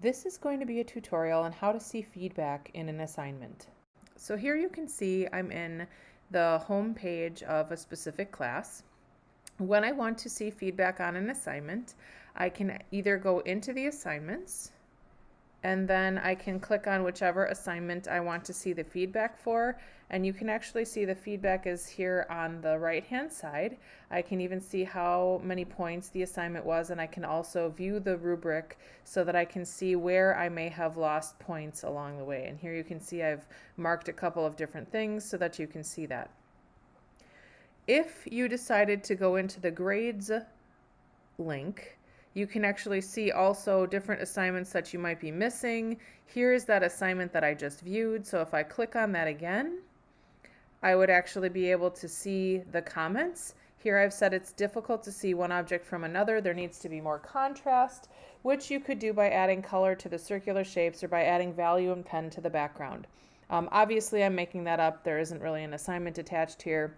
This is going to be a tutorial on how to see feedback in an assignment. So here you can see I'm in the home page of a specific class. When I want to see feedback on an assignment, I can either go into the assignments and then I can click on whichever assignment I want to see the feedback for, and you can actually see the feedback is here on the right hand side. I can even see how many points the assignment was, and I can also view the rubric so that I can see where I may have lost points along the way. And here you can see I've marked a couple of different things so that you can see that. If you decided to go into the grades link, you can actually see also different assignments that you might be missing. Here's that assignment that I just viewed. So if I click on that again, I would actually be able to see the comments. Here I've said it's difficult to see one object from another. There needs to be more contrast, which you could do by adding color to the circular shapes or by adding value and pen to the background. Obviously, I'm making that up. There isn't really an assignment attached here,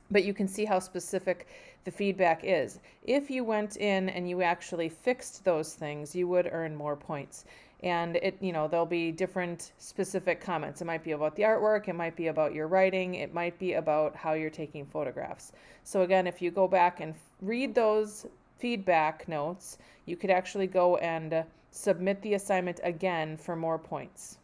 but you can see how specific the feedback is. If you went in and you actually fixed those things, you would earn more points. And there'll be different specific comments. It might be about the artwork, it might be about your writing, it might be about how you're taking photographs. So again, if you go back and read those feedback notes, you could actually go and submit the assignment again for more points.